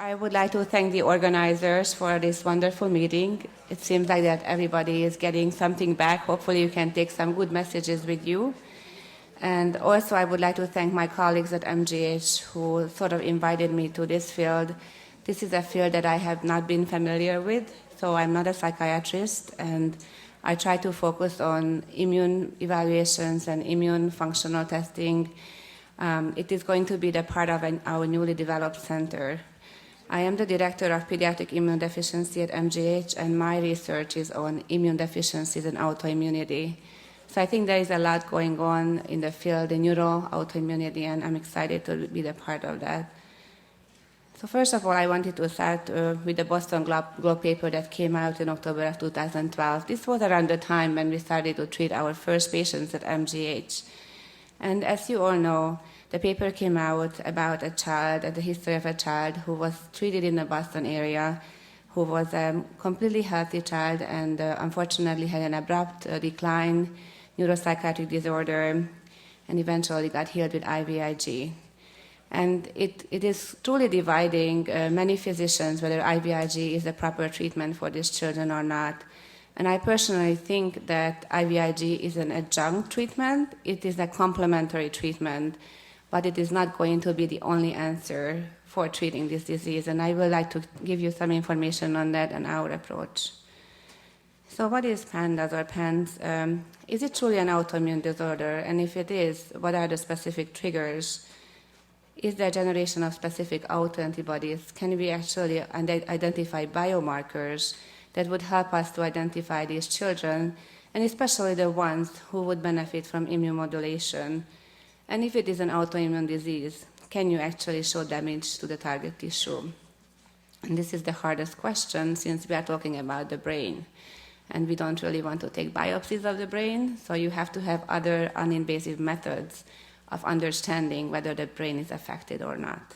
I would like to thank the organizers for this wonderful meeting. It seems like that everybody is getting something back. Hopefully you can take some good messages with you. And also I would like to thank my colleagues at MGH who sort of invited me to this field. This is a field that I have not been familiar with, so I'm not a psychiatrist, and I try to focus on immune evaluations and immune functional testing. It is going to be the part of our newly developed center. I am the director of pediatric immune deficiency at MGH, and my research is on immune deficiencies and autoimmunity. So I think there is a lot going on in the field, in neuro autoimmunity, and I'm excited to be the part of that. So first of all, I wanted to start with the Boston Globe paper that came out in October of 2012. This was around the time when we started to treat our first patients at MGH. And as you all know, the paper came out about a child, the history of a child who was treated in the Boston area, who was a completely healthy child and unfortunately had an abrupt decline, neuropsychiatric disorder, and eventually got healed with IVIG. And it is truly dividing many physicians whether IVIG is the proper treatment for these children or not. And I personally think that IVIG is an adjunct treatment. It is a complementary treatment, but it is not going to be the only answer for treating this disease. And I would like to give you some information on that and our approach. So what is PANDAS or PANS? Is it truly an autoimmune disorder? And if it is, what are the specific triggers? Is there generation of specific autoantibodies? Can we actually identify biomarkers that would help us to identify these children, and especially the ones who would benefit from immunomodulation? And if it is an autoimmune disease, can you actually show damage to the target tissue? And this is the hardest question since we are talking about the brain. And we don't really want to take biopsies of the brain, so you have to have other uninvasive methods of understanding whether the brain is affected or not.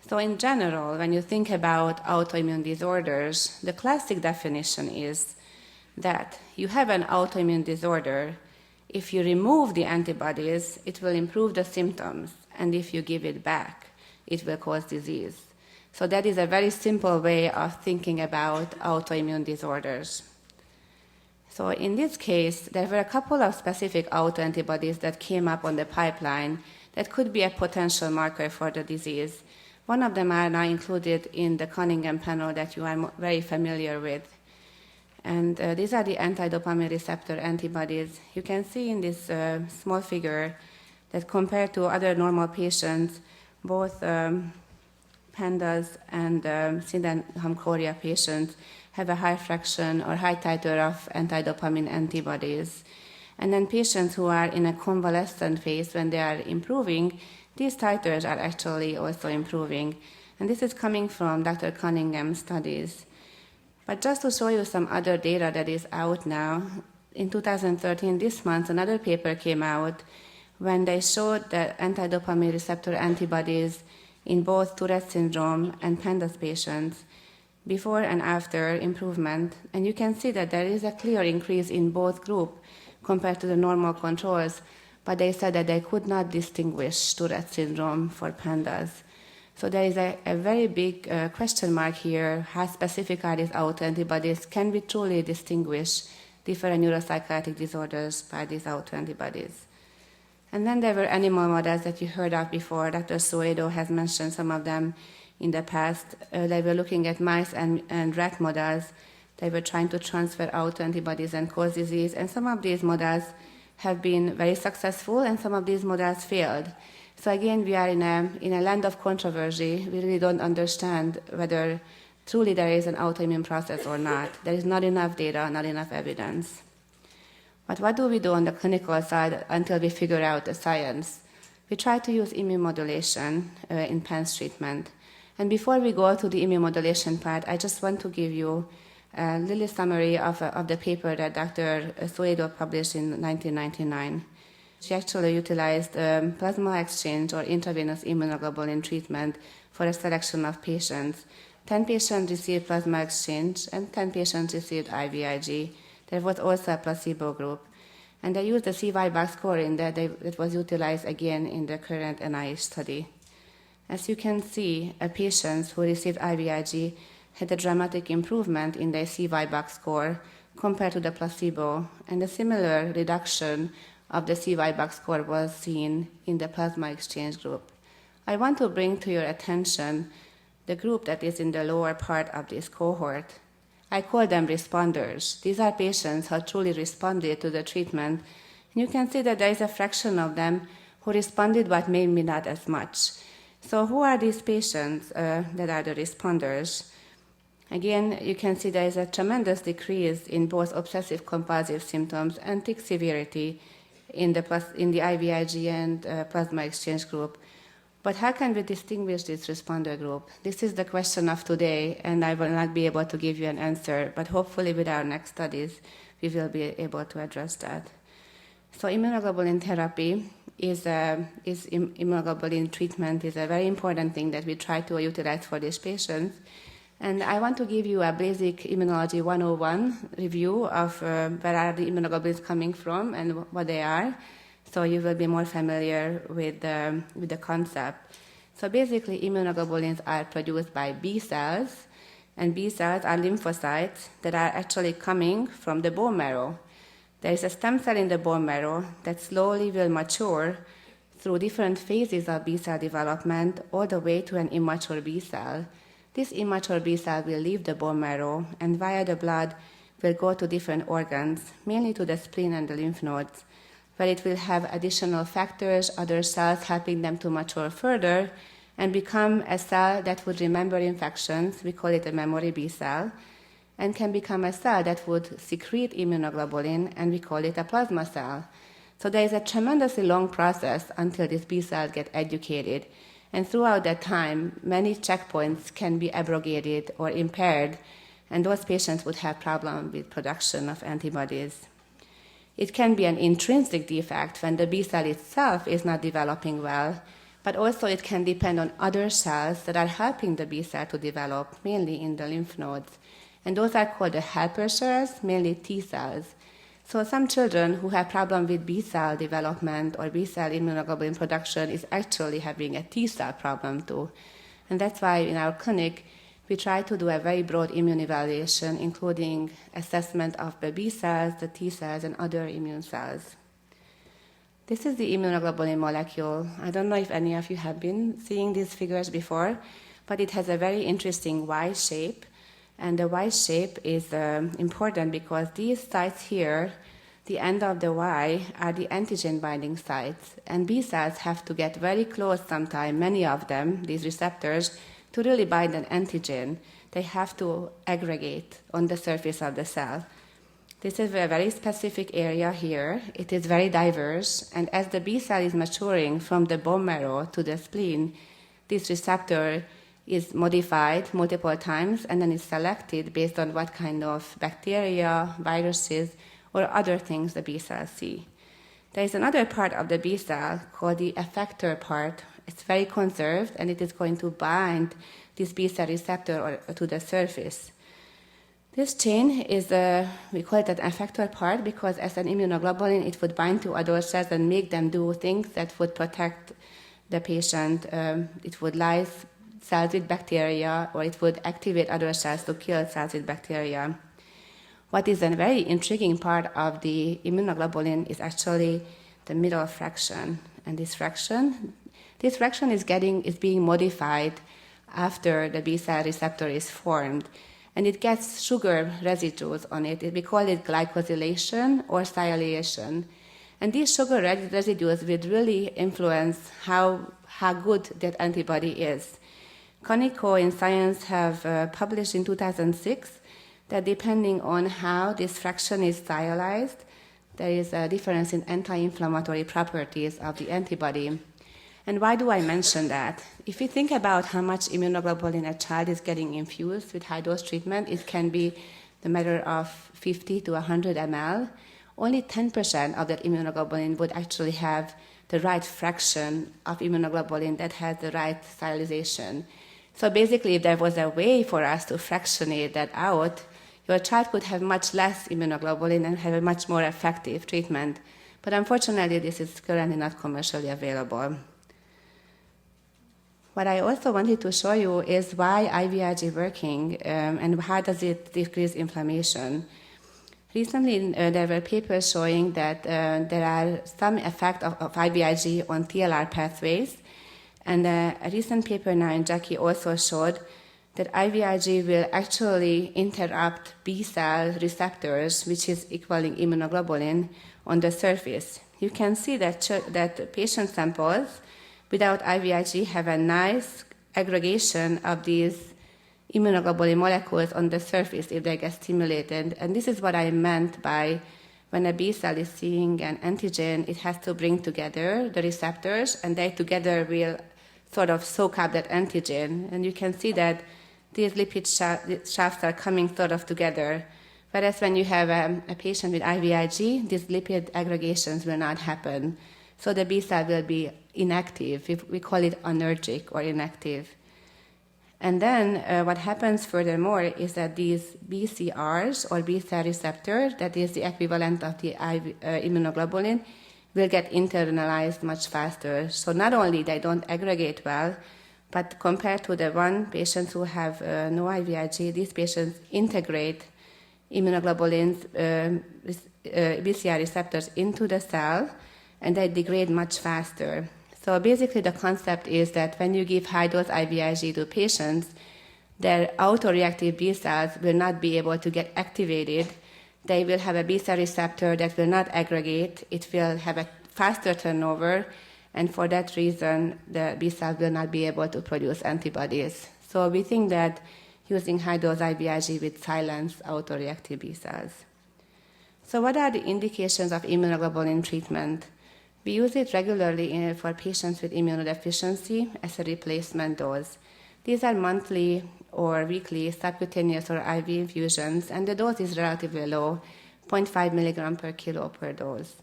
So in general, when you think about autoimmune disorders, the classic definition is that you have an autoimmune disorder. If you remove the antibodies, it will improve the symptoms, and if you give it back, it will cause disease. So that is a very simple way of thinking about autoimmune disorders. So in this case, there were a couple of specific autoantibodies that came up on the pipeline that could be a potential marker for the disease. One of them are now included in the Cunningham panel that you are very familiar with. And these are the anti-dopamine receptor antibodies. You can see in this small figure that compared to other normal patients, both PANDAS and Sydenham-Chorea patients have a high fraction or high titer of anti-dopamine antibodies. And then patients who are in a convalescent phase, when they are improving, these titers are actually also improving. And this is coming from Dr. Cunningham's studies. But just to show you some other data that is out now, in 2013, this month, another paper came out when they showed that anti-dopamine receptor antibodies in both Tourette syndrome and PANDAS patients before and after improvement. And you can see that there is a clear increase in both groups compared to the normal controls, but they said that they could not distinguish Tourette syndrome for PANDAS. So there is a very big question mark here. How specific are these autoantibodies? Can we truly distinguish different neuropsychiatric disorders by these autoantibodies? And then there were animal models that you heard of before. Dr. Suedo has mentioned some of them in the past. They were looking at mice and rat models. They were trying to transfer autoantibodies and cause disease. And some of these models have been very successful, and some of these models failed. So again, we are in a land of controversy. We really don't understand whether truly there is an autoimmune process or not. There is not enough data, not enough evidence. But what do we do on the clinical side until we figure out the science? We try to use immunomodulation in PANS treatment. And before we go to the immunomodulation part, I just want to give you a little summary of the paper that Dr. Suedo published in 1999. She actually utilized plasma exchange or intravenous immunoglobulin treatment for a selection of patients. 10 patients received plasma exchange and 10 patients received IVIG. There was also a placebo group. And they used the CY box scoring that was utilized again in the current NIH study. As you can see, patients who received IVIG had a dramatic improvement in their CY score compared to the placebo, and a similar reduction of the CY score was seen in the plasma exchange group. I want to bring to your attention the group that is in the lower part of this cohort. I call them responders. These are patients who truly responded to the treatment. And you can see that there is a fraction of them who responded, but maybe not as much. So who are these patients that are the responders? Again, you can see there is a tremendous decrease in both obsessive-compulsive symptoms and tic severity in the IVIG and plasma exchange group. But how can we distinguish this responder group? This is the question of today, and I will not be able to give you an answer, but hopefully with our next studies, we will be able to address that. So immunoglobulin therapy immunoglobulin treatment is a very important thing that we try to utilize for these patients. And I want to give you a basic Immunology 101 review of where are the immunoglobulins coming from and what they are, so you will be more familiar with the concept. So basically, immunoglobulins are produced by B cells, and B cells are lymphocytes that are actually coming from the bone marrow. There is a stem cell in the bone marrow that slowly will mature through different phases of B cell development all the way to an immature B cell. This immature B cell will leave the bone marrow and via the blood will go to different organs, mainly to the spleen and the lymph nodes, where it will have additional factors, other cells helping them to mature further and become a cell that would remember infections. We call it a memory B cell, and can become a cell that would secrete immunoglobulin, and we call it a plasma cell. So there is a tremendously long process until these B cells get educated. And throughout that time, many checkpoints can be abrogated or impaired, and those patients would have problems with production of antibodies. It can be an intrinsic defect when the B cell itself is not developing well, but also it can depend on other cells that are helping the B cell to develop, mainly in the lymph nodes. And those are called the helper cells, mainly T cells. So some children who have problems with B cell development or B cell immunoglobulin production is actually having a T cell problem too. And that's why in our clinic, we try to do a very broad immune evaluation, including assessment of the B cells, the T cells, and other immune cells. This is the immunoglobulin molecule. I don't know if any of you have been seeing these figures before, but it has a very interesting Y shape. And the Y shape is important because these sites here, the end of the Y, are the antigen binding sites. And B cells have to get very close sometimes, many of them, these receptors, to really bind an antigen. They have to aggregate on the surface of the cell. This is a very specific area here. It is very diverse. And as the B cell is maturing from the bone marrow to the spleen, this receptor is modified multiple times and then is selected based on what kind of bacteria, viruses, or other things the B cells see. There is another part of the B cell called the effector part. It's very conserved, and it is going to bind this B cell receptor to the surface. This chain is, we call it an effector part because as an immunoglobulin, it would bind to other cells and make them do things that would protect the patient. It would lyse cells with bacteria, or it would activate other cells to kill cells with bacteria. What is a very intriguing part of the immunoglobulin is actually the middle fraction. And this fraction is being modified after the B cell receptor is formed. And it gets sugar residues on it. We call it glycosylation or sialation. And these sugar residues will really influence how good that antibody is. Conico in Science have published in 2006 that depending on how this fraction is sialized, there is a difference in anti-inflammatory properties of the antibody. And why do I mention that? If you think about how much immunoglobulin a child is getting infused with high-dose treatment, it can be the matter of 50 to 100 ml. Only 10% of that immunoglobulin would actually have the right fraction of immunoglobulin that has the right sialization. So basically, if there was a way for us to fractionate that out, your child could have much less immunoglobulin and have a much more effective treatment. But unfortunately, this is currently not commercially available. What I also wanted to show you is why IVIG working and how does it decrease inflammation. Recently, there were papers showing that there are some effect of IVIG on TLR pathways, and a recent paper now in JACI also showed that IVIG will actually interrupt B-cell receptors, which is equaling immunoglobulin, on the surface. You can see that patient samples without IVIG have a nice aggregation of these immunoglobulin molecules on the surface if they get stimulated. And this is what I meant by when a B cell is seeing an antigen, it has to bring together the receptors, and they together will sort of soak up that antigen. And you can see that these lipid shafts are coming sort of together. Whereas when you have a patient with IVIG, these lipid aggregations will not happen. So the B cell will be inactive. We call it anergic or inactive. And then what happens furthermore is that these BCRs or B cell receptor, that is the equivalent of the immunoglobulin, will get internalized much faster. So not only they don't aggregate well, but compared to the one patients who have no IVIG, these patients integrate immunoglobulins, BCR receptors into the cell, and they degrade much faster. So basically the concept is that when you give high-dose IVIG to patients, their autoreactive B cells will not be able to get activated. They will have a B cell receptor that will not aggregate. It will have a faster turnover, and for that reason, the B cell will not be able to produce antibodies. So we think that using high-dose IVIG will silence autoreactive B cells. So what are the indications of immunoglobulin treatment? We use it regularly for patients with immunodeficiency as a replacement dose. These are monthly or weekly subcutaneous or IV infusions, and the dose is relatively low, 0.5 milligram per kilo per dose.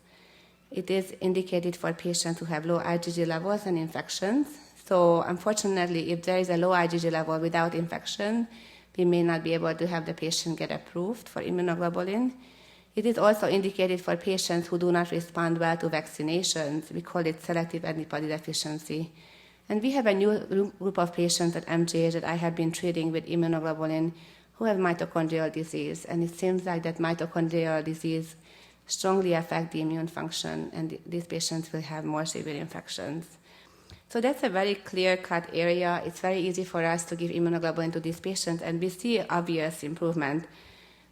It is indicated for patients who have low IgG levels and infections. So unfortunately, if there is a low IgG level without infection, we may not be able to have the patient get approved for immunoglobulin. It is also indicated for patients who do not respond well to vaccinations. We call it selective antibody deficiency. And we have a new group of patients at MGH that I have been treating with immunoglobulin who have mitochondrial disease. And it seems like that mitochondrial disease strongly affects the immune function, and these patients will have more severe infections. So that's a very clear-cut area. It's very easy for us to give immunoglobulin to these patients, and we see obvious improvement.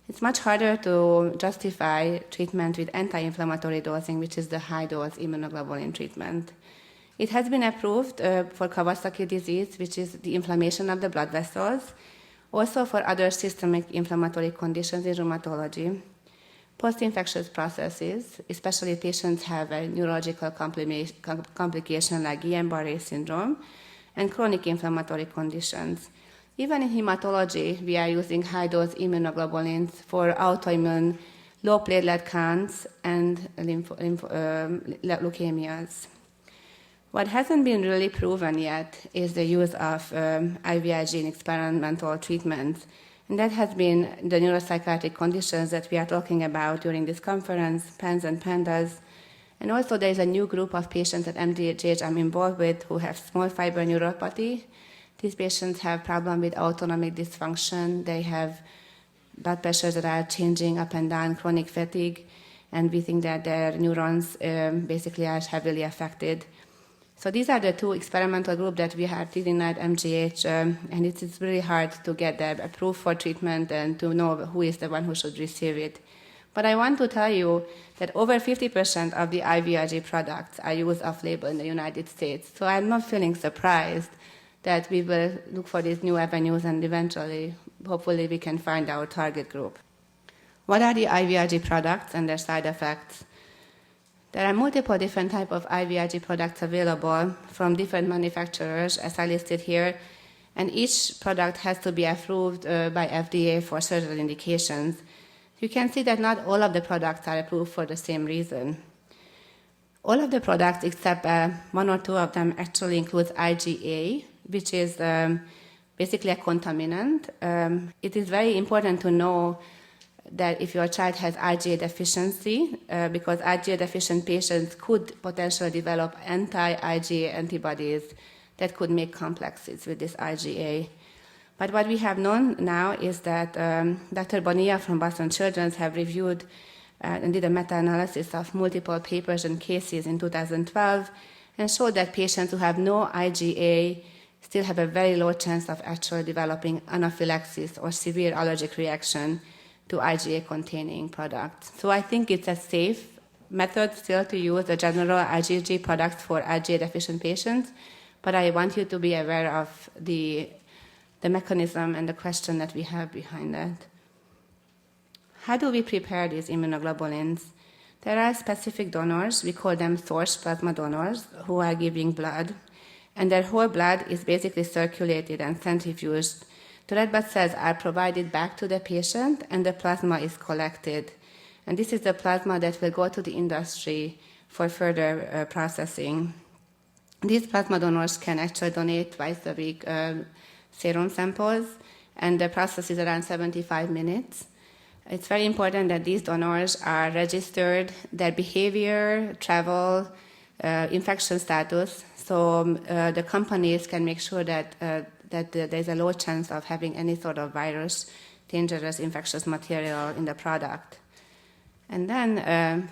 It's much harder to justify treatment with anti-inflammatory dosing, which is the high-dose immunoglobulin treatment. It has been approved for Kawasaki disease, which is the inflammation of the blood vessels, also for other systemic inflammatory conditions in rheumatology, post-infectious processes, especially if patients have a neurological complication like Guillain-Barré syndrome, and chronic inflammatory conditions. Even in hematology, we are using high-dose immunoglobulins for autoimmune low platelet counts and leukemias. What hasn't been really proven yet is the use of IVIG in experimental treatments. And that has been the neuropsychiatric conditions that we are talking about during this conference, PANS and PANDAS. And also there is a new group of patients at MGH I'm involved with who have small fiber neuropathy. These patients have problems with autonomic dysfunction. They have blood pressures that are changing up and down, chronic fatigue, and we think that their neurons basically are heavily affected. So these are the two experimental groups that we are treating at MGH, and it is really hard to get them approved for treatment and to know who is the one who should receive it. But I want to tell you that over 50% of the IVIG products are used off-label in the United States. So I'm not feeling surprised that we will look for these new avenues and eventually, hopefully, we can find our target group. What are the IVIG products and their side effects? There are multiple different types of IVIG products available from different manufacturers, as I listed here, and each product has to be approved by FDA for certain indications. You can see that not all of the products are approved for the same reason. All of the products, except one or two of them, actually include IgA, which is basically a contaminant. It is very important to know that if your child has IgA deficiency, because IgA deficient patients could potentially develop anti-IgA antibodies that could make complexes with this IgA. But what we have known now is that Dr. Bonilla from Boston Children's have reviewed and did a meta-analysis of multiple papers and cases in 2012 and showed that patients who have no IgA still have a very low chance of actually developing anaphylaxis or severe allergic reaction to IgA-containing products. So I think it's a safe method still to use the general IgG products for IgA-deficient patients, but I want you to be aware of the mechanism and the question that we have behind that. How do we prepare these immunoglobulins? There are specific donors, we call them source plasma donors, who are giving blood, and their whole blood is basically circulated and centrifuged. The red blood cells are provided back to the patient, and the plasma is collected. And this is the plasma that will go to the industry for further processing. These plasma donors can actually donate twice a week serum samples, and the process is around 75 minutes. It's very important that these donors are registered, their behavior, travel, infection status, so the companies can make sure that there's a low chance of having any sort of virus, dangerous infectious material in the product. And then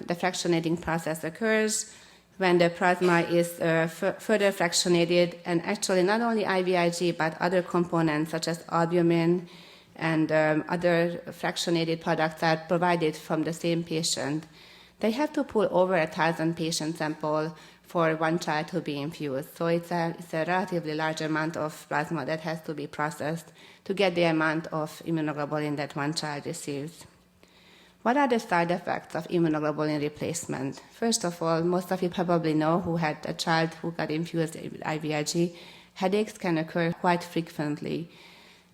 the fractionating process occurs when the plasma is further fractionated, and actually not only IVIG, but other components such as albumin and other fractionated products are provided from the same patient. They have to pull over 1,000 patient sample for one child to be infused. So it's a relatively large amount of plasma that has to be processed to get the amount of immunoglobulin that one child receives. What are the side effects of immunoglobulin replacement? First of all, most of you probably know who had a child who got infused with IVIG. Headaches can occur quite frequently.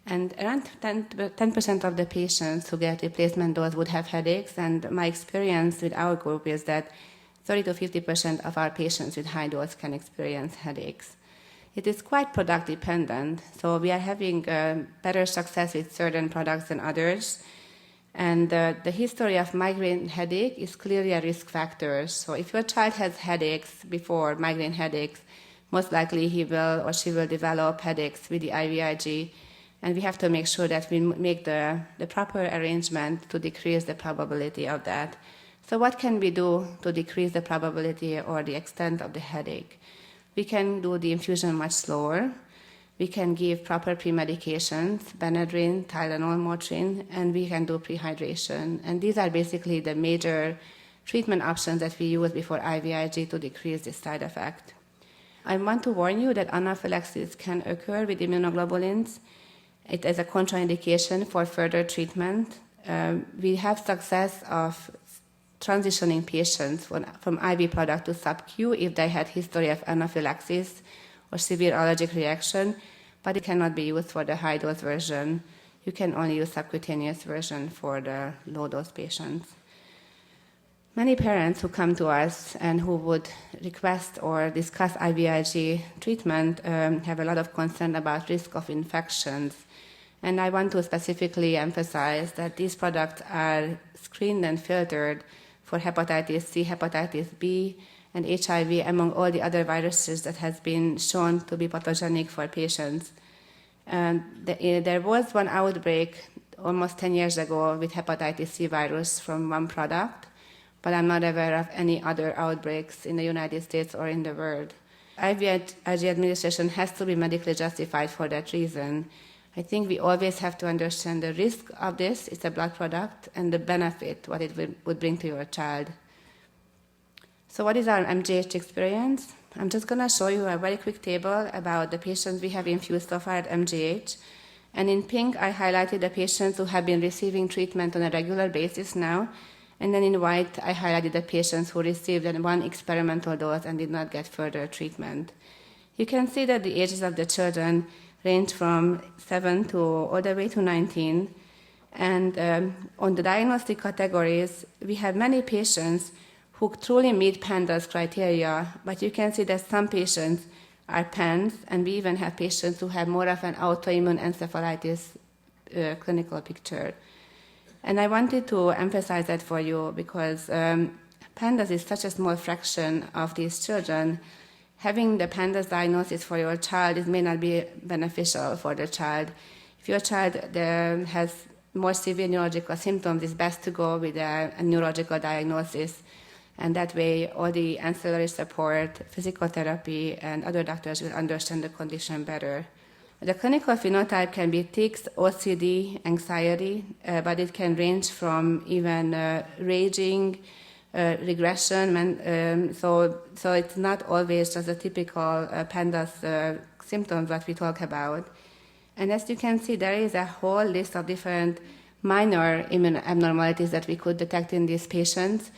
And around 10% of the patients who get replacement dose would have headaches, and my experience with our group is that 30 to 50% of our patients with high dose can experience headaches. It is quite product dependent, so we are having better success with certain products than others. And the history of migraine headache is clearly a risk factor. So if your child has headaches before migraine headaches, most likely he will or she will develop headaches with the IVIG. And we have to make sure that we make the proper arrangement to decrease the probability of that. So what can we do to decrease the probability or the extent of the headache? We can do the infusion much slower. We can give proper pre-medications, Benadryl, Tylenol, Motrin, and we can do prehydration. And these are basically the major treatment options that we use before IVIG to decrease this side effect. I want to warn you that anaphylaxis can occur with immunoglobulins. It is a contraindication for further treatment. We have success of transitioning patients from IV product to sub-Q if they had history of anaphylaxis or severe allergic reaction, but it cannot be used for the high-dose version. You can only use subcutaneous version for the low-dose patients. Many parents who come to us and who would request or discuss IVIG treatment have a lot of concern about risk of infections. And I want to specifically emphasize that these products are screened and filtered for hepatitis C, hepatitis B, and HIV, among all the other viruses that has been shown to be pathogenic for patients. And there was one outbreak almost 10 years ago with hepatitis C virus from one product, but I'm not aware of any other outbreaks in the United States or in the world. IVIG administration has to be medically justified for that reason. I think we always have to understand the risk of this, it's a blood product, and the benefit, what it would bring to your child. So what is our MGH experience? I'm just going to show you a very quick table about the patients we have infused so far at MGH. And in pink, I highlighted the patients who have been receiving treatment on a regular basis now. And then in white, I highlighted the patients who received one experimental dose and did not get further treatment. You can see that the ages of the children range from 7 to all the way to 19. And on the diagnostic categories, we have many patients who truly meet PANDAS criteria, but you can see that some patients are PANS, and we even have patients who have more of an autoimmune encephalitis clinical picture. And I wanted to emphasize that for you because PANDAS is such a small fraction of these children. having the PANDAS diagnosis for your child, it may not be beneficial for the child. If your child has more severe neurological symptoms, it's best to go with a neurological diagnosis. And that way, all the ancillary support, physical therapy, and other doctors will understand the condition better. The clinical phenotype can be tics, OCD, anxiety, but it can range from even raging, regression. So it's not always just the typical PANDAS symptoms that we talk about. And as you can see, there is a whole list of different minor immune abnormalities that we could detect in these patients.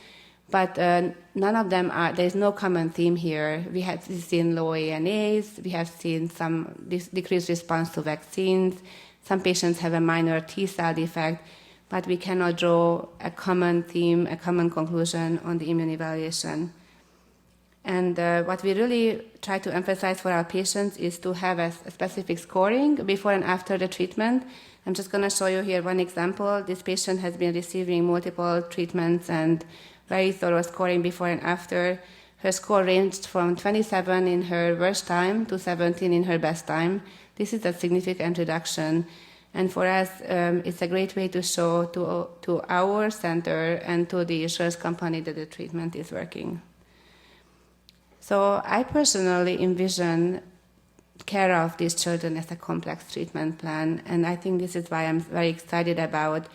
But none of them are, there's no common theme here. We have seen low ANAs, we have seen some decreased response to vaccines, some patients have a minor T-cell defect, but we cannot draw a common theme, a common conclusion on the immune evaluation. And what we really try to emphasize for our patients is to have a specific scoring before and after the treatment. I'm just going to show you here one example. This patient has been receiving multiple treatments and very thorough scoring before and after. Her score ranged from 27 in her worst time to 17 in her best time. This is a significant reduction. And for us, it's a great way to show to our center and to the insurance company that the treatment is working. So I personally envision care of these children as a complex treatment plan. And I think this is why I'm very excited about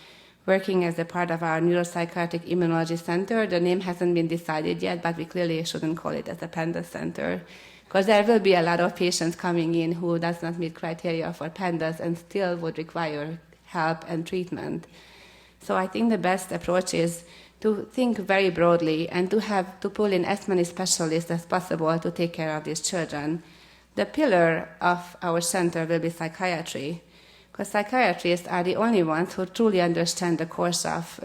working as a part of our neuropsychiatric immunology center. The name hasn't been decided yet, but we clearly shouldn't call it as a PANDAS center, because there will be a lot of patients coming in who does not meet criteria for PANDAS and still would require help and treatment. So I think the best approach is to think very broadly and to pull in as many specialists as possible to take care of these children. The pillar of our center will be psychiatry, because psychiatrists are the only ones who truly understand the course of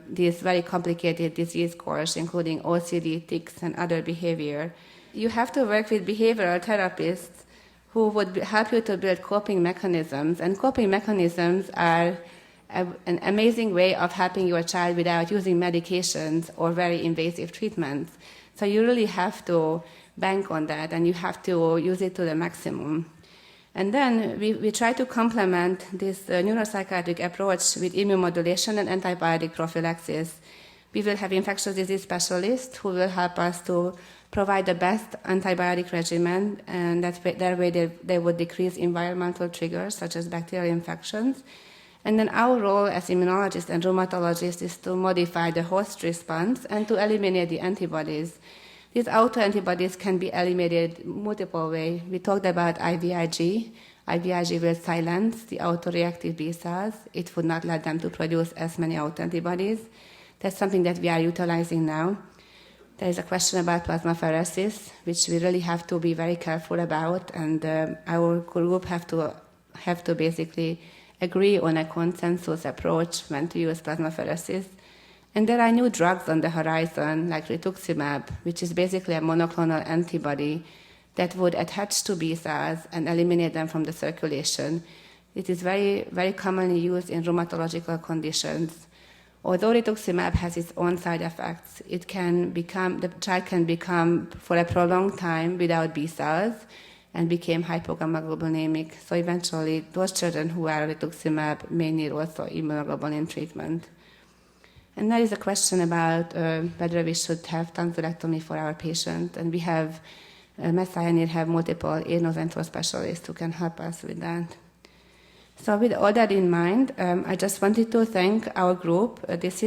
these very complicated disease course, including OCD, tics, and other behavior. You have to work with behavioral therapists who would help you to build coping mechanisms, and coping mechanisms are an amazing way of helping your child without using medications or very invasive treatments. So you really have to bank on that, and you have to use it to the maximum. And then we try to complement this neuropsychiatric approach with immune modulation and antibiotic prophylaxis. We will have infectious disease specialists who will help us to provide the best antibiotic regimen, and that way they would decrease environmental triggers such as bacterial infections. And then our role as immunologists and rheumatologists is to modify the host response and to eliminate the antibodies. These autoantibodies can be eliminated multiple ways. We talked about IVIG. IVIG will silence the autoreactive B cells. It would not let them to produce as many autoantibodies. That's something that we are utilizing now. There is a question about plasmapheresis, which we really have to be very careful about, and our group have to basically agree on a consensus approach when to use plasmapheresis. And there are new drugs on the horizon, like rituximab, which is basically a monoclonal antibody that would attach to B cells and eliminate them from the circulation. It is very, very commonly used in rheumatological conditions. Although rituximab has its own side effects, the child can become, for a prolonged time, without B cells and became hypogammaglobulinemic. So eventually, those children who are on rituximab may need also immunoglobulin treatment. And there is a question about whether we should have tonsillectomy for our patient. And we have, Messiah have multiple ear-nose-and-throat specialists who can help us with that. So with all that in mind, I just wanted to thank our group. This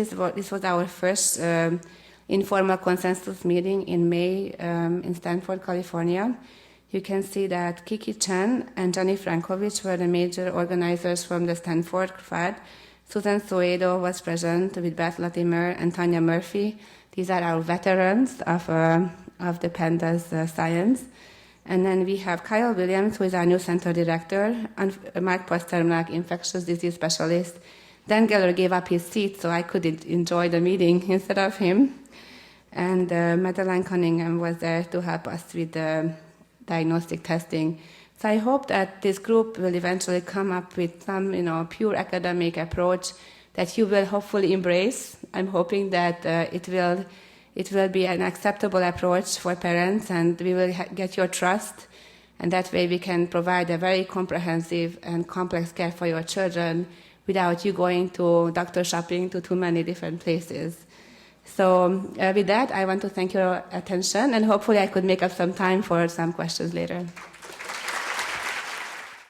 was our first informal consensus meeting in May in Stanford, California. You can see that Kiki Chen and Johnny Frankovich were the major organizers from the Stanford FAD. Susan Soedo was present with Beth Latimer and Tanya Murphy. These are our veterans of the PANDAS science. And then we have Kyle Williams, who is our new center director, and Mark Pasternak, infectious disease specialist. Dan Geller gave up his seat, so I could enjoy the meeting instead of him. And Madeline Cunningham was there to help us with the diagnostic testing. So I hope that this group will eventually come up with some, pure academic approach that you will hopefully embrace. I'm hoping that it it will be an acceptable approach for parents, and we will get your trust, and that way we can provide a very comprehensive and complex care for your children without you going to doctor shopping to too many different places. So with that, I want to thank your attention, and hopefully I could make up some time for some questions later.